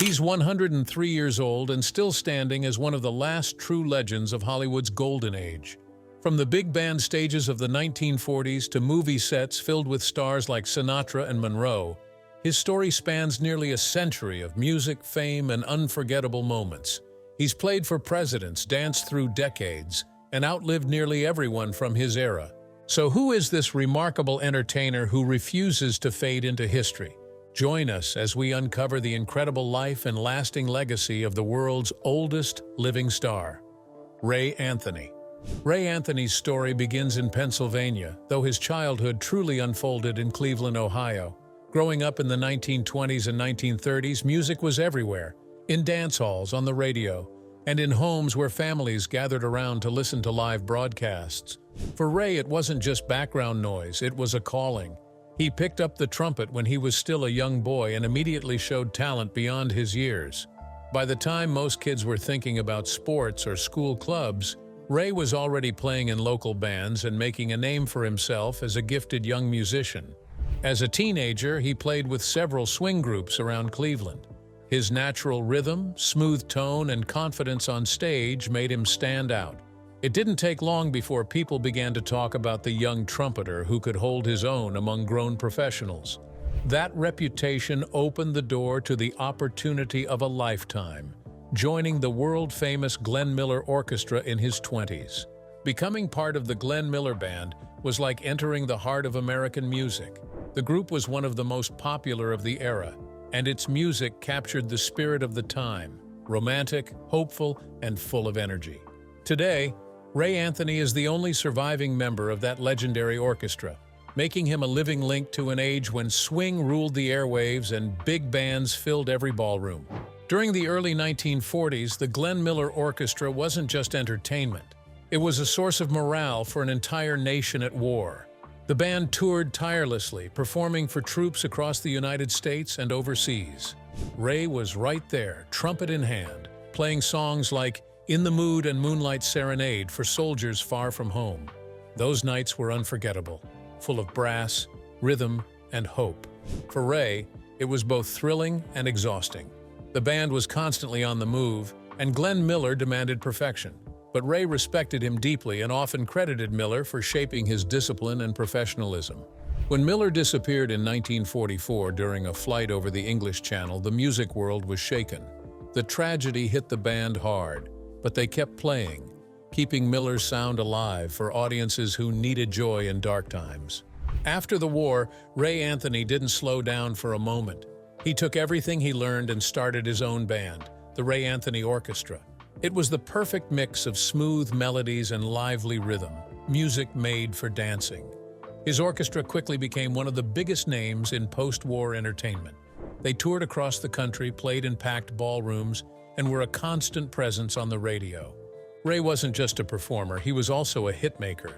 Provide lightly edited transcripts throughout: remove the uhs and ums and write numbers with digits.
He's 103 years old and still standing as one of the last true legends of Hollywood's golden age. From the big band stages of the 1940s to movie sets filled with stars like Sinatra and Monroe, his story spans nearly a century of music, fame, and unforgettable moments. He's played for presidents, danced through decades, and outlived nearly everyone from his era. So who is this remarkable entertainer who refuses to fade into history? Join us as we uncover the incredible life and lasting legacy of the world's oldest living star, Ray Anthony. Ray Anthony's story begins in Pennsylvania, though his childhood truly unfolded in Cleveland, Ohio. Growing up in the 1920s and 1930s, music was everywhere, in dance halls, on the radio, and in homes where families gathered around to listen to live broadcasts. For Ray, it wasn't just background noise, it was a calling. He picked up the trumpet when he was still a young boy and immediately showed talent beyond his years. By the time most kids were thinking about sports or school clubs, Ray was already playing in local bands and making a name for himself as a gifted young musician. As a teenager, he played with several swing groups around Cleveland. His natural rhythm, smooth tone, and confidence on stage made him stand out. It didn't take long before people began to talk about the young trumpeter who could hold his own among grown professionals. That reputation opened the door to the opportunity of a lifetime, joining the world-famous Glenn Miller Orchestra in his 20s. Becoming part of the Glenn Miller Band was like entering the heart of American music. The group was one of the most popular of the era, and its music captured the spirit of the time, romantic, hopeful, and full of energy. Today, Ray Anthony is the only surviving member of that legendary orchestra, making him a living link to an age when swing ruled the airwaves and big bands filled every ballroom. During the early 1940s, the Glenn Miller Orchestra wasn't just entertainment. It was a source of morale for an entire nation at war. The band toured tirelessly, performing for troops across the United States and overseas. Ray was right there, trumpet in hand, playing songs like "In the Mood" and "Moonlight Serenade" for soldiers far from home. Those nights were unforgettable, full of brass, rhythm, and hope. For Ray, it was both thrilling and exhausting. The band was constantly on the move, and Glenn Miller demanded perfection. But Ray respected him deeply and often credited Miller for shaping his discipline and professionalism. When Miller disappeared in 1944 during a flight over the English Channel, the music world was shaken. The tragedy hit the band hard, but they kept playing, keeping Miller's sound alive for audiences who needed joy in dark times. After the war, Ray Anthony didn't slow down for a moment. He took everything he learned and started his own band, the Ray Anthony Orchestra. It was the perfect mix of smooth melodies and lively rhythm, music made for dancing. His orchestra quickly became one of the biggest names in post-war entertainment. They toured across the country, played in packed ballrooms, and were a constant presence on the radio. Ray wasn't just a performer, he was also a hitmaker.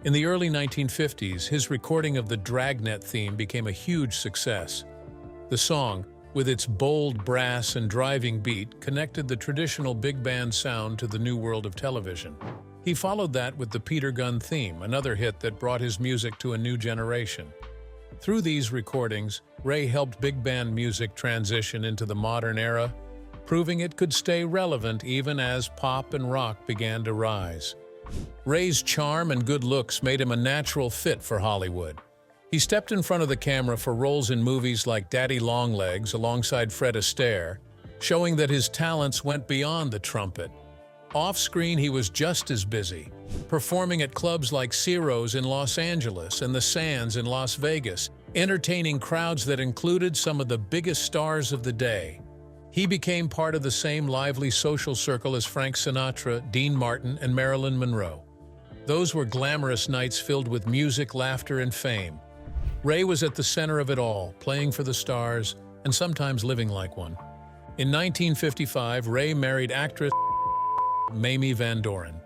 In the early 1950s, his recording of the Dragnet theme became a huge success. The song, with its bold brass and driving beat, connected the traditional big band sound to the new world of television. He followed that with the Peter Gunn theme, another hit that brought his music to a new generation. Through these recordings, Ray helped big band music transition into the modern era, proving it could stay relevant even as pop and rock began to rise. Ray's charm and good looks made him a natural fit for Hollywood. He stepped in front of the camera for roles in movies like Daddy Longlegs alongside Fred Astaire, showing that his talents went beyond the trumpet. Off-screen, he was just as busy, performing at clubs like Ciro's in Los Angeles and the Sands in Las Vegas, entertaining crowds that included some of the biggest stars of the day. He became part of the same lively social circle as Frank Sinatra, Dean Martin, and Marilyn Monroe. Those were glamorous nights filled with music, laughter, and fame. Ray was at the center of it all, playing for the stars and sometimes living like one. In 1955, Ray married actress Mamie Van Doren.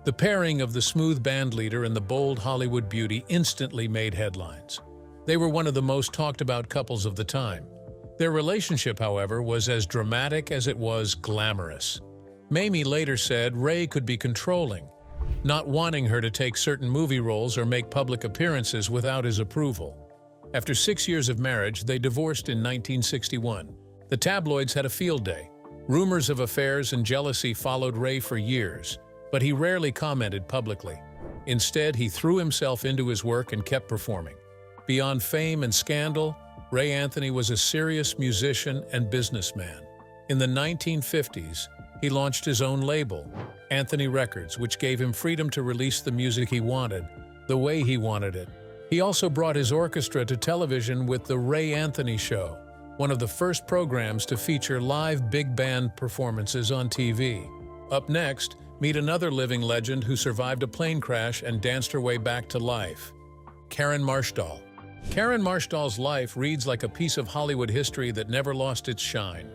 The pairing of the smooth bandleader and the bold Hollywood beauty instantly made headlines. They were one of the most talked about couples of the time. Their relationship, however, was as dramatic as it was glamorous. Mamie later said Ray could be controlling, not wanting her to take certain movie roles or make public appearances without his approval. After 6 years of marriage, they divorced in 1961. The tabloids had a field day. Rumors of affairs and jealousy followed Ray for years, but he rarely commented publicly. Instead, he threw himself into his work and kept performing. Beyond fame and scandal, Ray Anthony was a serious musician and businessman. In the 1950s, he launched his own label, Anthony Records, which gave him freedom to release the music he wanted, the way he wanted it. He also brought his orchestra to television with The Ray Anthony Show, one of the first programs to feature live big band performances on TV. Up next, meet another living legend who survived a plane crash and danced her way back to life, Karen Marsh-Doll. Karen Marsh-Doll's life reads like a piece of Hollywood history that never lost its shine.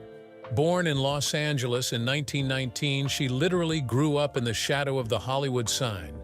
Born in Los Angeles in 1919, she literally grew up in the shadow of the Hollywood sign.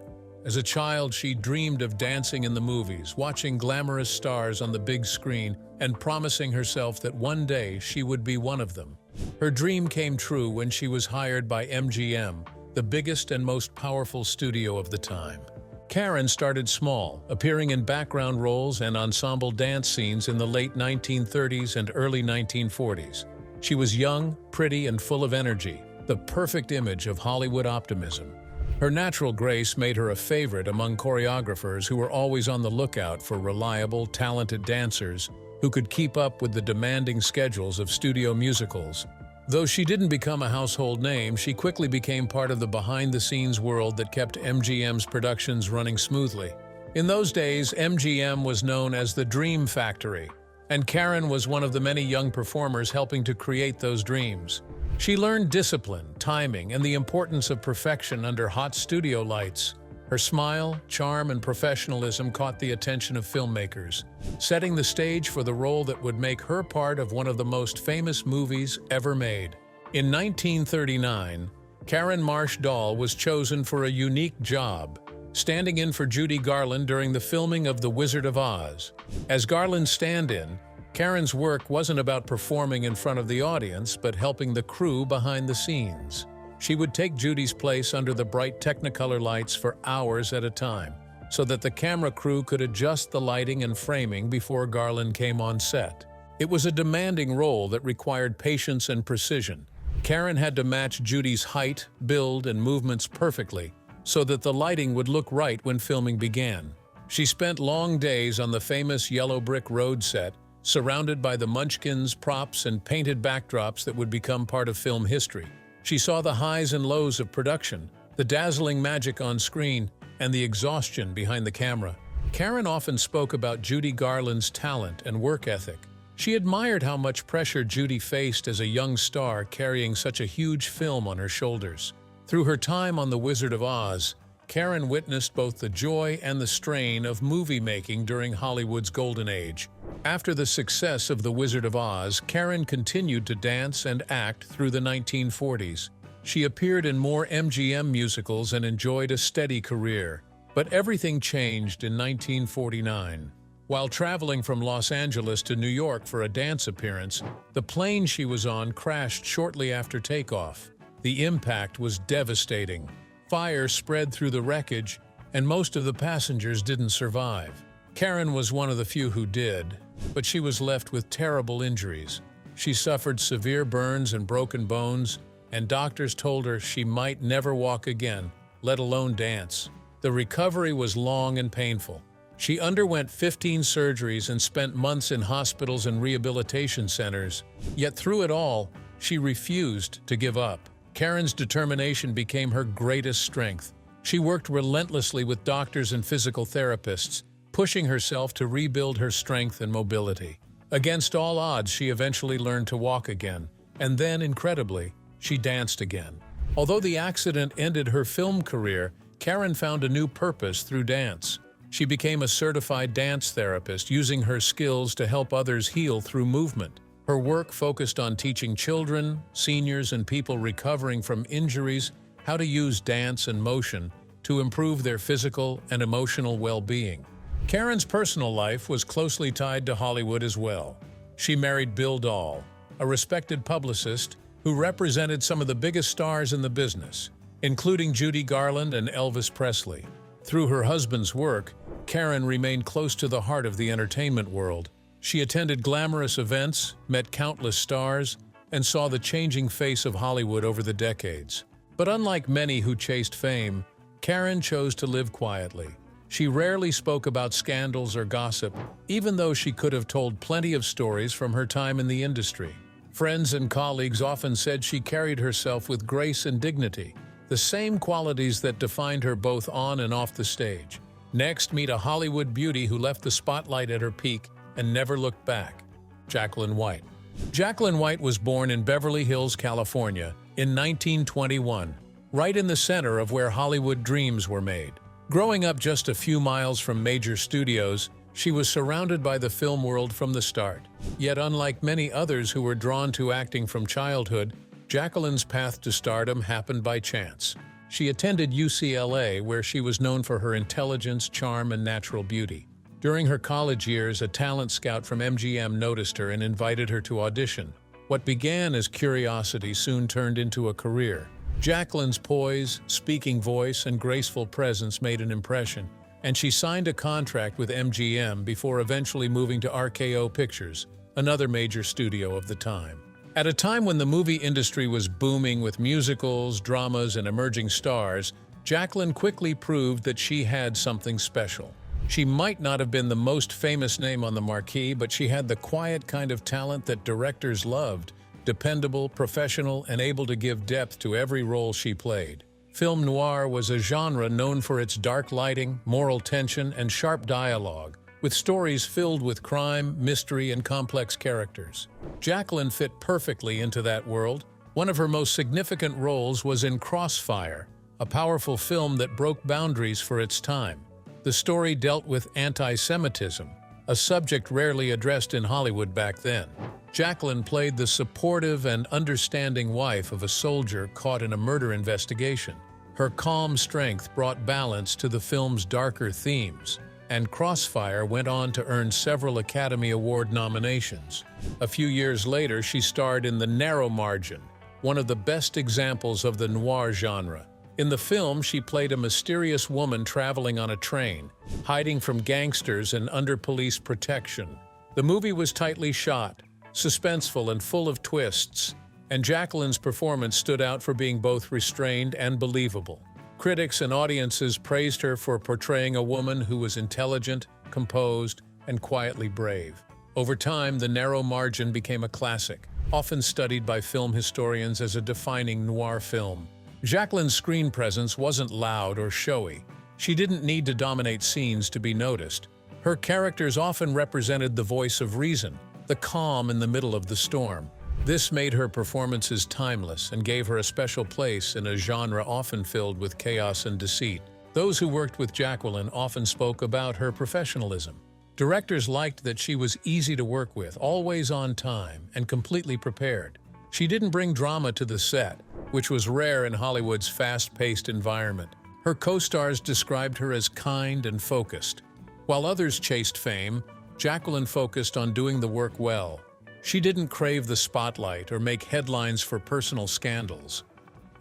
As a child, she dreamed of dancing in the movies, watching glamorous stars on the big screen, and promising herself that one day she would be one of them. Her dream came true when she was hired by MGM, the biggest and most powerful studio of the time. Karen started small, appearing in background roles and ensemble dance scenes in the late 1930s and early 1940s. She was young, pretty, and full of energy, the perfect image of Hollywood optimism. Her natural grace made her a favorite among choreographers who were always on the lookout for reliable, talented dancers who could keep up with the demanding schedules of studio musicals. Though she didn't become a household name, she quickly became part of the behind-the-scenes world that kept MGM's productions running smoothly. In those days, MGM was known as the Dream Factory, and Karen was one of the many young performers helping to create those dreams. She learned discipline, timing, and the importance of perfection under hot studio lights. Her smile, charm, and professionalism caught the attention of filmmakers, setting the stage for the role that would make her part of one of the most famous movies ever made. In 1939, Karen Marsh-Doll was chosen for a unique job, standing in for Judy Garland during the filming of The Wizard of Oz. As Garland's stand-in, Karen's work wasn't about performing in front of the audience, but helping the crew behind the scenes. She would take Judy's place under the bright Technicolor lights for hours at a time, so that the camera crew could adjust the lighting and framing before Garland came on set. It was a demanding role that required patience and precision. Karen had to match Judy's height, build, and movements perfectly, so that the lighting would look right when filming began. She spent long days on the famous yellow brick road set, surrounded by the munchkins, props, and painted backdrops that would become part of film history. She saw the highs and lows of production, the dazzling magic on screen, and the exhaustion behind the camera. Karen often spoke about Judy Garland's talent and work ethic. She admired how much pressure Judy faced as a young star carrying such a huge film on her shoulders. Through her time on The Wizard of Oz, Karen witnessed both the joy and the strain of movie-making during Hollywood's golden age. After the success of The Wizard of Oz, Karen continued to dance and act through the 1940s. She appeared in more MGM musicals and enjoyed a steady career. But everything changed in 1949. While traveling from Los Angeles to New York for a dance appearance, the plane she was on crashed shortly after takeoff. The impact was devastating. Fire spread through the wreckage, and most of the passengers didn't survive. Karen was one of the few who did, but she was left with terrible injuries. She suffered severe burns and broken bones, and doctors told her she might never walk again, let alone dance. The recovery was long and painful. She underwent 15 surgeries and spent months in hospitals and rehabilitation centers. Yet through it all, she refused to give up. Karen's determination became her greatest strength. She worked relentlessly with doctors and physical therapists, pushing herself to rebuild her strength and mobility. Against all odds, she eventually learned to walk again, and then, incredibly, she danced again. Although the accident ended her film career, Karen found a new purpose through dance. She became a certified dance therapist, using her skills to help others heal through movement. Her work focused on teaching children, seniors, and people recovering from injuries how to use dance and motion to improve their physical and emotional well-being. Karen's personal life was closely tied to Hollywood as well. She married Bill Dahl, a respected publicist who represented some of the biggest stars in the business, including Judy Garland and Elvis Presley. Through her husband's work, Karen remained close to the heart of the entertainment world. She attended glamorous events, met countless stars, and saw the changing face of Hollywood over the decades. But unlike many who chased fame, Karen chose to live quietly. She rarely spoke about scandals or gossip, even though she could have told plenty of stories from her time in the industry. Friends and colleagues often said she carried herself with grace and dignity, the same qualities that defined her both on and off the stage. Next, meet a Hollywood beauty who left the spotlight at her peak and never looked back: Jacqueline White. Jacqueline White was born in Beverly Hills, California, in 1921, right in the center of where Hollywood dreams were made. Growing up just a few miles from major studios, she was surrounded by the film world from the start. Yet unlike many others who were drawn to acting from childhood, Jacqueline's path to stardom happened by chance. She attended UCLA, where she was known for her intelligence, charm, and natural beauty. During her college years, a talent scout from MGM noticed her and invited her to audition. What began as curiosity soon turned into a career. Jacqueline's poise, speaking voice, and graceful presence made an impression, and she signed a contract with MGM before eventually moving to RKO Pictures, another major studio of the time. At a time when the movie industry was booming with musicals, dramas, and emerging stars, Jacqueline quickly proved that she had something special. She might not have been the most famous name on the marquee, but she had the quiet kind of talent that directors loved: dependable, professional, and able to give depth to every role she played. Film noir was a genre known for its dark lighting, moral tension, and sharp dialogue, with stories filled with crime, mystery, and complex characters. Jacqueline fit perfectly into that world. One of her most significant roles was in Crossfire, a powerful film that broke boundaries for its time. The story dealt with anti-Semitism, a subject rarely addressed in Hollywood back then. Jacqueline played the supportive and understanding wife of a soldier caught in a murder investigation. Her calm strength brought balance to the film's darker themes, and Crossfire went on to earn several Academy Award nominations. A few years later, she starred in The Narrow Margin, one of the best examples of the noir genre. In the film, she played a mysterious woman traveling on a train, hiding from gangsters and under police protection. The movie was tightly shot, suspenseful, and full of twists, and Jacqueline's performance stood out for being both restrained and believable. Critics and audiences praised her for portraying a woman who was intelligent, composed, and quietly brave. Over time, The Narrow Margin became a classic, often studied by film historians as a defining noir film. Jacqueline's screen presence wasn't loud or showy. She didn't need to dominate scenes to be noticed. Her characters often represented the voice of reason, the calm in the middle of the storm. This made her performances timeless and gave her a special place in a genre often filled with chaos and deceit. Those who worked with Jacqueline often spoke about her professionalism. Directors liked that she was easy to work with, always on time, and completely prepared. She didn't bring drama to the set, which was rare in Hollywood's fast-paced environment. Her co-stars described her as kind and focused. While others chased fame, Jacqueline focused on doing the work well. She didn't crave the spotlight or make headlines for personal scandals.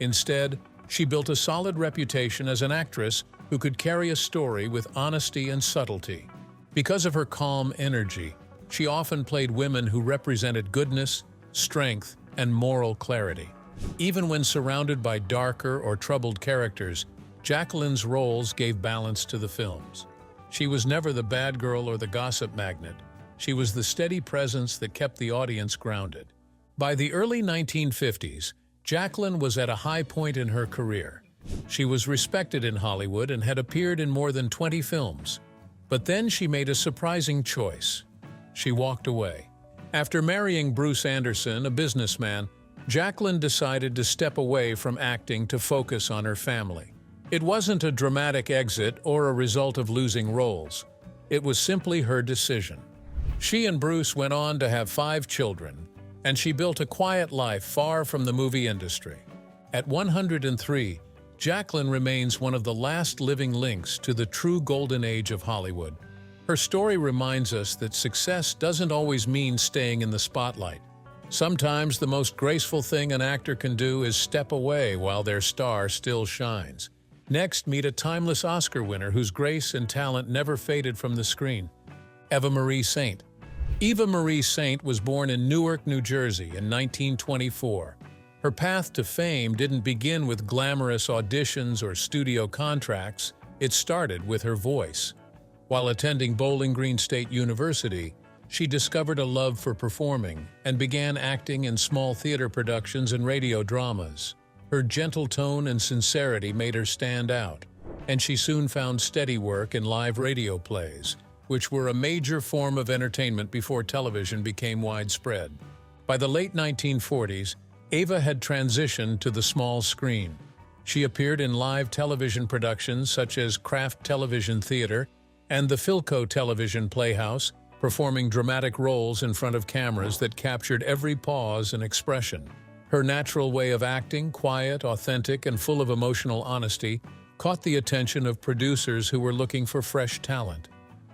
Instead, she built a solid reputation as an actress who could carry a story with honesty and subtlety. Because of her calm energy, she often played women who represented goodness, strength, and moral clarity. Even when surrounded by darker or troubled characters, Jacqueline's roles gave balance to the films. She was never the bad girl or the gossip magnet. She was the steady presence that kept the audience grounded. By the early 1950s, Jacqueline was at a high point in her career. She was respected in Hollywood and had appeared in more than 20 films. But then she made a surprising choice. She walked away. After marrying Bruce Anderson, a businessman, Jacqueline decided to step away from acting to focus on her family. It wasn't a dramatic exit or a result of losing roles. It was simply her decision. She and Bruce went on to have 5 children, and she built a quiet life far from the movie industry. At 103, Jacqueline remains one of the last living links to the true golden age of Hollywood. Her story reminds us that success doesn't always mean staying in the spotlight. Sometimes the most graceful thing an actor can do is step away while their star still shines. Next, meet a timeless Oscar winner whose grace and talent never faded from the screen: Eva Marie Saint. Eva Marie Saint was born in Newark, New Jersey in 1924. Her path to fame didn't begin with glamorous auditions or studio contracts. It started with her voice. While attending Bowling Green State University, she discovered a love for performing and began acting in small theater productions and radio dramas. Her gentle tone and sincerity made her stand out, and she soon found steady work in live radio plays, which were a major form of entertainment before television became widespread. By the late 1940s, Eva had transitioned to the small screen. She appeared in live television productions such as Kraft Television Theater and the Philco Television Playhouse, performing dramatic roles in front of cameras that captured every pause and expression. Her natural way of acting, quiet, authentic, and full of emotional honesty, caught the attention of producers who were looking for fresh talent.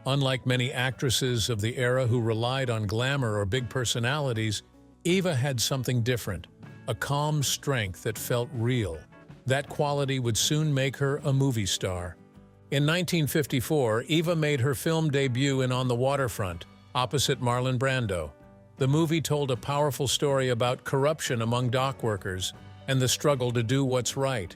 Unlike many actresses of the era who relied on glamour or big personalities, Eva had something different, a calm strength that felt real. That quality would soon make her a movie star. In 1954, Eva made her film debut in On the Waterfront, opposite Marlon Brando. The movie told a powerful story about corruption among dock workers and the struggle to do what's right.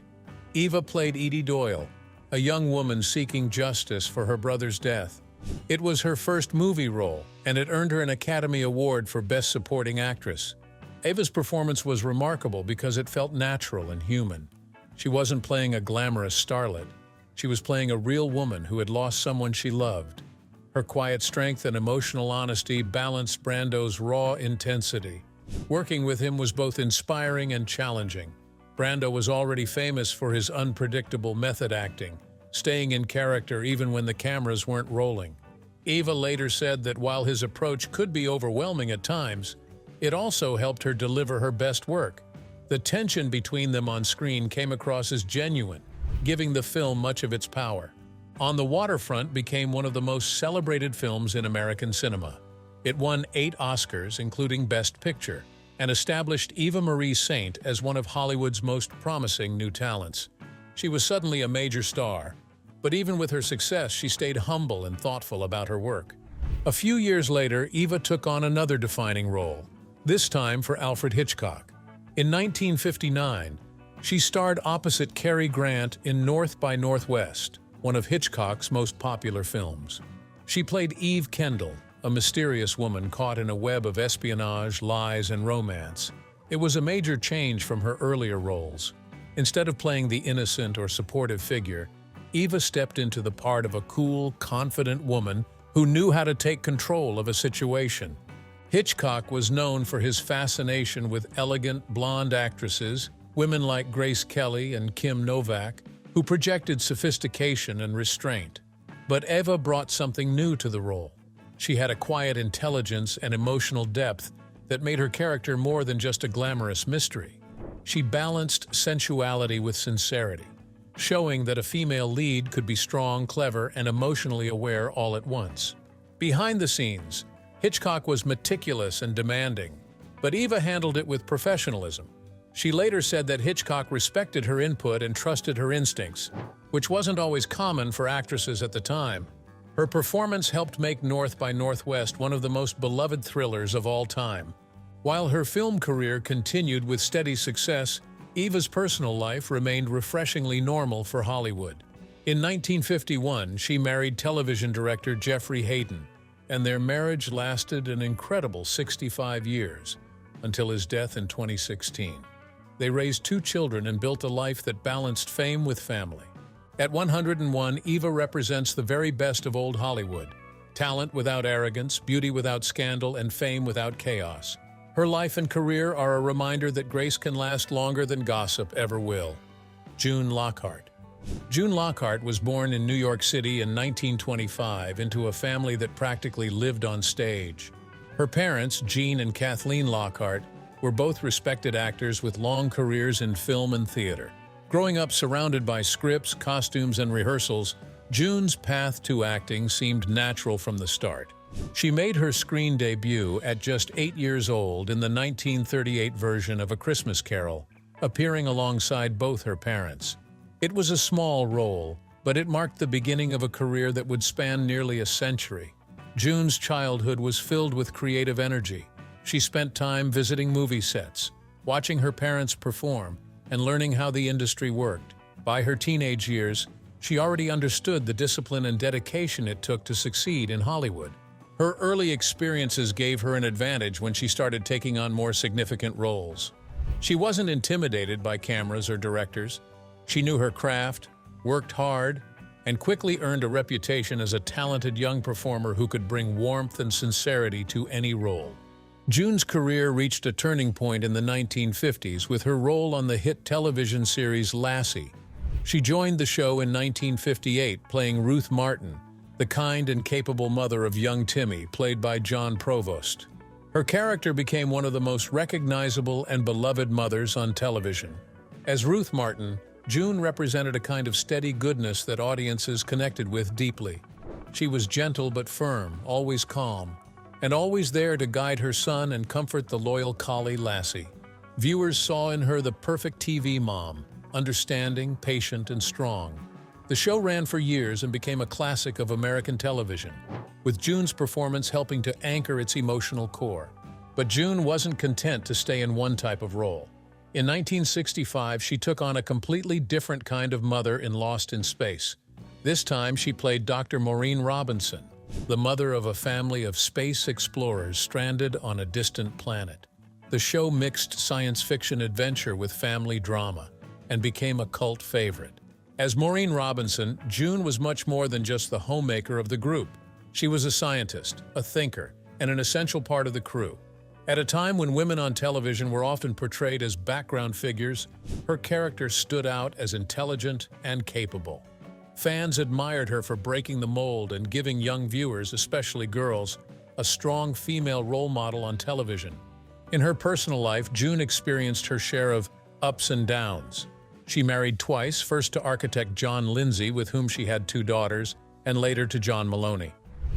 Eva played Edie Doyle, a young woman seeking justice for her brother's death. It was her first movie role, and it earned her an Academy Award for Best Supporting Actress. Eva's performance was remarkable because it felt natural and human. She wasn't playing a glamorous starlet. She was playing a real woman who had lost someone she loved. Her quiet strength and emotional honesty balanced Brando's raw intensity. Working with him was both inspiring and challenging. Brando was already famous for his unpredictable method acting, staying in character even when the cameras weren't rolling. Eva later said that while his approach could be overwhelming at times, it also helped her deliver her best work. The tension between them on screen came across as genuine, giving the film much of its power. On the Waterfront became one of the most celebrated films in American cinema. It won 8 Oscars, including Best Picture, and established Eva Marie Saint as one of Hollywood's most promising new talents. She was suddenly a major star, but even with her success, she stayed humble and thoughtful about her work. A few years later, Eva took on another defining role, this time for Alfred Hitchcock. In 1959, she starred opposite Cary Grant in North by Northwest, one of Hitchcock's most popular films. She played Eve Kendall, a mysterious woman caught in a web of espionage, lies, and romance. It was a major change from her earlier roles. Instead of playing the innocent or supportive figure, Eva stepped into the part of a cool, confident woman who knew how to take control of a situation. Hitchcock was known for his fascination with elegant, blonde actresses, women like Grace Kelly and Kim Novak, who projected sophistication and restraint. But Eva brought something new to the role. She had a quiet intelligence and emotional depth that made her character more than just a glamorous mystery. She balanced sensuality with sincerity, showing that a female lead could be strong, clever, and emotionally aware all at once. Behind the scenes, Hitchcock was meticulous and demanding, but Eva handled it with professionalism. She later said that Hitchcock respected her input and trusted her instincts, which wasn't always common for actresses at the time. Her performance helped make North by Northwest one of the most beloved thrillers of all time. While her film career continued with steady success, Eva's personal life remained refreshingly normal for Hollywood. In 1951, she married television director Jeffrey Hayden, and their marriage lasted an incredible 65 years, until his death in 2016. They raised 2 children and built a life that balanced fame with family. At 101, Eva represents the very best of old Hollywood: talent without arrogance, beauty without scandal, and fame without chaos. Her life and career are a reminder that grace can last longer than gossip ever will. June Lockhart. June Lockhart was born in New York City in 1925 into a family that practically lived on stage. Her parents, Jean and Kathleen Lockhart, were both respected actors with long careers in film and theater. Growing up surrounded by scripts, costumes, and rehearsals, June's path to acting seemed natural from the start. She made her screen debut at just 8 years old in the 1938 version of A Christmas Carol, appearing alongside both her parents. It was a small role, but it marked the beginning of a career that would span nearly a century. June's childhood was filled with creative energy. She spent time visiting movie sets, watching her parents perform, and learning how the industry worked. By her teenage years, she already understood the discipline and dedication it took to succeed in Hollywood. Her early experiences gave her an advantage when she started taking on more significant roles. She wasn't intimidated by cameras or directors. She knew her craft, worked hard, and quickly earned a reputation as a talented young performer who could bring warmth and sincerity to any role. June's career reached a turning point in the 1950s with her role on the hit television series Lassie. She joined the show in 1958, playing Ruth Martin, the kind and capable mother of young Timmy, played by John Provost. Her character became one of the most recognizable and beloved mothers on television. As Ruth Martin, June represented a kind of steady goodness that audiences connected with deeply. She was gentle but firm, always calm, and always there to guide her son and comfort the loyal collie Lassie. Viewers saw in her the perfect TV mom, understanding, patient, and strong. The show ran for years and became a classic of American television, with June's performance helping to anchor its emotional core. But June wasn't content to stay in one type of role. In 1965, she took on a completely different kind of mother in Lost in Space. This time, she played Dr. Maureen Robinson, the mother of a family of space explorers stranded on a distant planet. The show mixed science fiction adventure with family drama and became a cult favorite. As Maureen Robinson, June was much more than just the homemaker of the group. She was a scientist, a thinker, and an essential part of the crew. At a time when women on television were often portrayed as background figures, her character stood out as intelligent and capable. Fans admired her for breaking the mold and giving young viewers, especially girls, a strong female role model on television. In her personal life, June experienced her share of ups and downs. She married twice, first to architect John Lindsay, with whom she had 2 daughters, and later to John Maloney.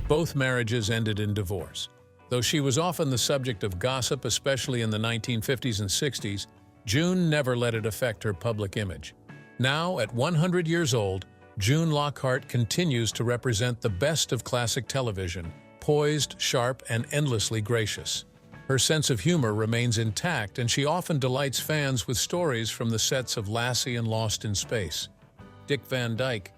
Both marriages ended in divorce. Though she was often the subject of gossip, especially in the 1950s and 60s, June never let it affect her public image. Now, at 100 years old, June Lockhart continues to represent the best of classic television, poised, sharp, and endlessly gracious. Her sense of humor remains intact, and she often delights fans with stories from the sets of Lassie and Lost in Space. Dick Van Dyke.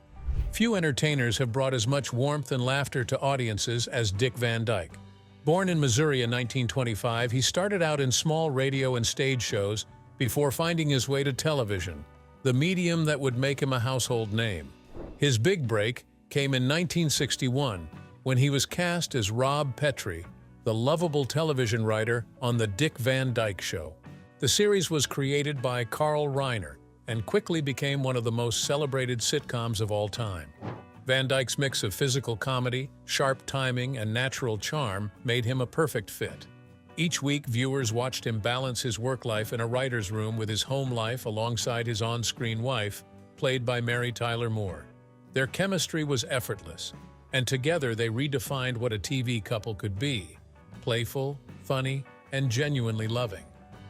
Few entertainers have brought as much warmth and laughter to audiences as Dick Van Dyke. Born in Missouri in 1925, he started out in small radio and stage shows before finding his way to television, the medium that would make him a household name. His big break came in 1961 when he was cast as Rob Petrie, the lovable television writer on The Dick Van Dyke Show. The series was created by Carl Reiner and quickly became one of the most celebrated sitcoms of all time. Van Dyke's mix of physical comedy, sharp timing, and natural charm made him a perfect fit. Each week, viewers watched him balance his work life in a writer's room with his home life alongside his on-screen wife, played by Mary Tyler Moore. Their chemistry was effortless, and together they redefined what a TV couple could be: playful, funny, and genuinely loving.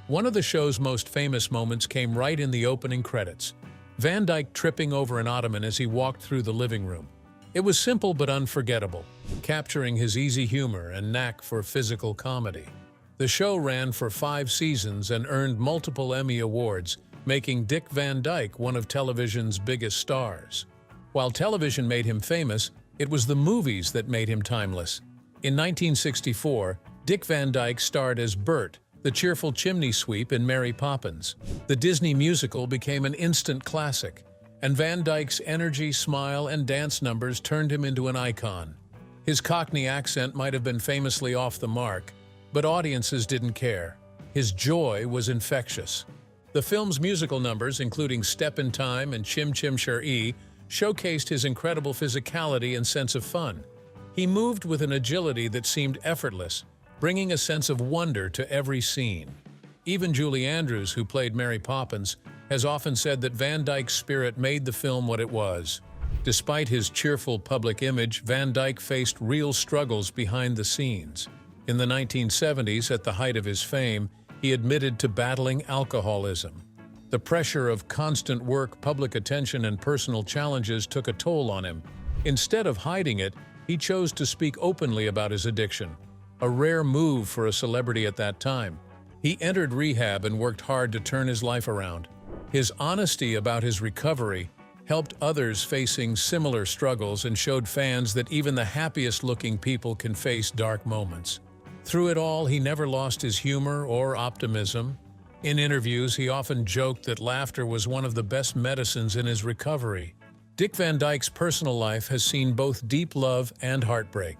One of the show's most famous moments came right in the opening credits: Van Dyke tripping over an ottoman as he walked through the living room. It was simple but unforgettable, capturing his easy humor and knack for physical comedy. The show ran for 5 seasons and earned multiple Emmy Awards, making Dick Van Dyke one of television's biggest stars. While television made him famous, it was the movies that made him timeless. In 1964, Dick Van Dyke starred as Bert, the cheerful chimney sweep in Mary Poppins. The Disney musical became an instant classic, and Van Dyke's energy, smile, and dance numbers turned him into an icon. His Cockney accent might have been famously off the mark, but audiences didn't care. His joy was infectious. The film's musical numbers, including Step in Time and Chim Chim Cher-ee, showcased his incredible physicality and sense of fun. He moved with an agility that seemed effortless, bringing a sense of wonder to every scene. Even Julie Andrews, who played Mary Poppins, has often said that Van Dyke's spirit made the film what it was. Despite his cheerful public image, Van Dyke faced real struggles behind the scenes. In the 1970s, at the height of his fame, he admitted to battling alcoholism. The pressure of constant work, public attention, and personal challenges took a toll on him. Instead of hiding it, He chose to speak openly about his addiction, a rare move for a celebrity at that time. He entered rehab and worked hard to turn his life around. His honesty about his recovery helped others facing similar struggles and showed fans that even the happiest-looking people can face dark moments. Through it all, he never lost his humor or optimism. In interviews, he often joked that laughter was one of the best medicines in his recovery. Dick Van Dyke's personal life has seen both deep love and heartbreak.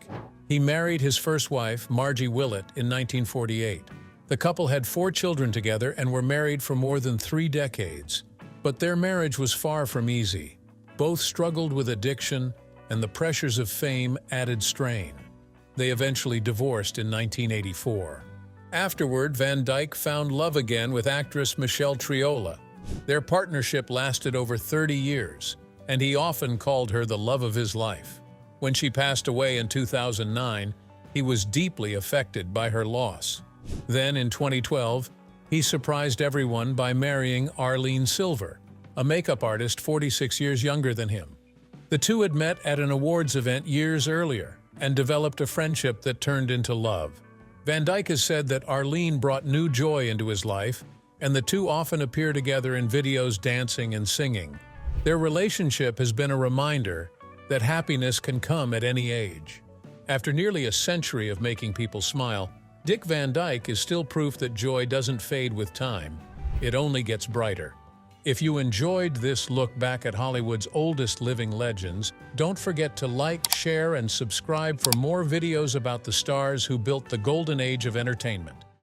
He married his first wife, Margie Willett, in 1948. The couple had 4 children together and were married for more than 3 decades. But their marriage was far from easy. Both struggled with addiction, and the pressures of fame added strain. They eventually divorced in 1984. Afterward, Van Dyke found love again with actress Michelle Triola. Their partnership lasted over 30 years, and he often called her the love of his life. When she passed away in 2009, he was deeply affected by her loss. Then, in 2012, he surprised everyone by marrying Arlene Silver, a makeup artist 46 years younger than him. The two had met at an awards event years earlier and developed a friendship that turned into love. Van Dyke has said that Arlene brought new joy into his life, and the two often appear together in videos dancing and singing. Their relationship has been a reminder that happiness can come at any age. After nearly a century of making people smile, Dick Van Dyke is still proof that joy doesn't fade with time. It only gets brighter. If you enjoyed this look back at Hollywood's oldest living legends, don't forget to like, share, and subscribe for more videos about the stars who built the golden age of entertainment.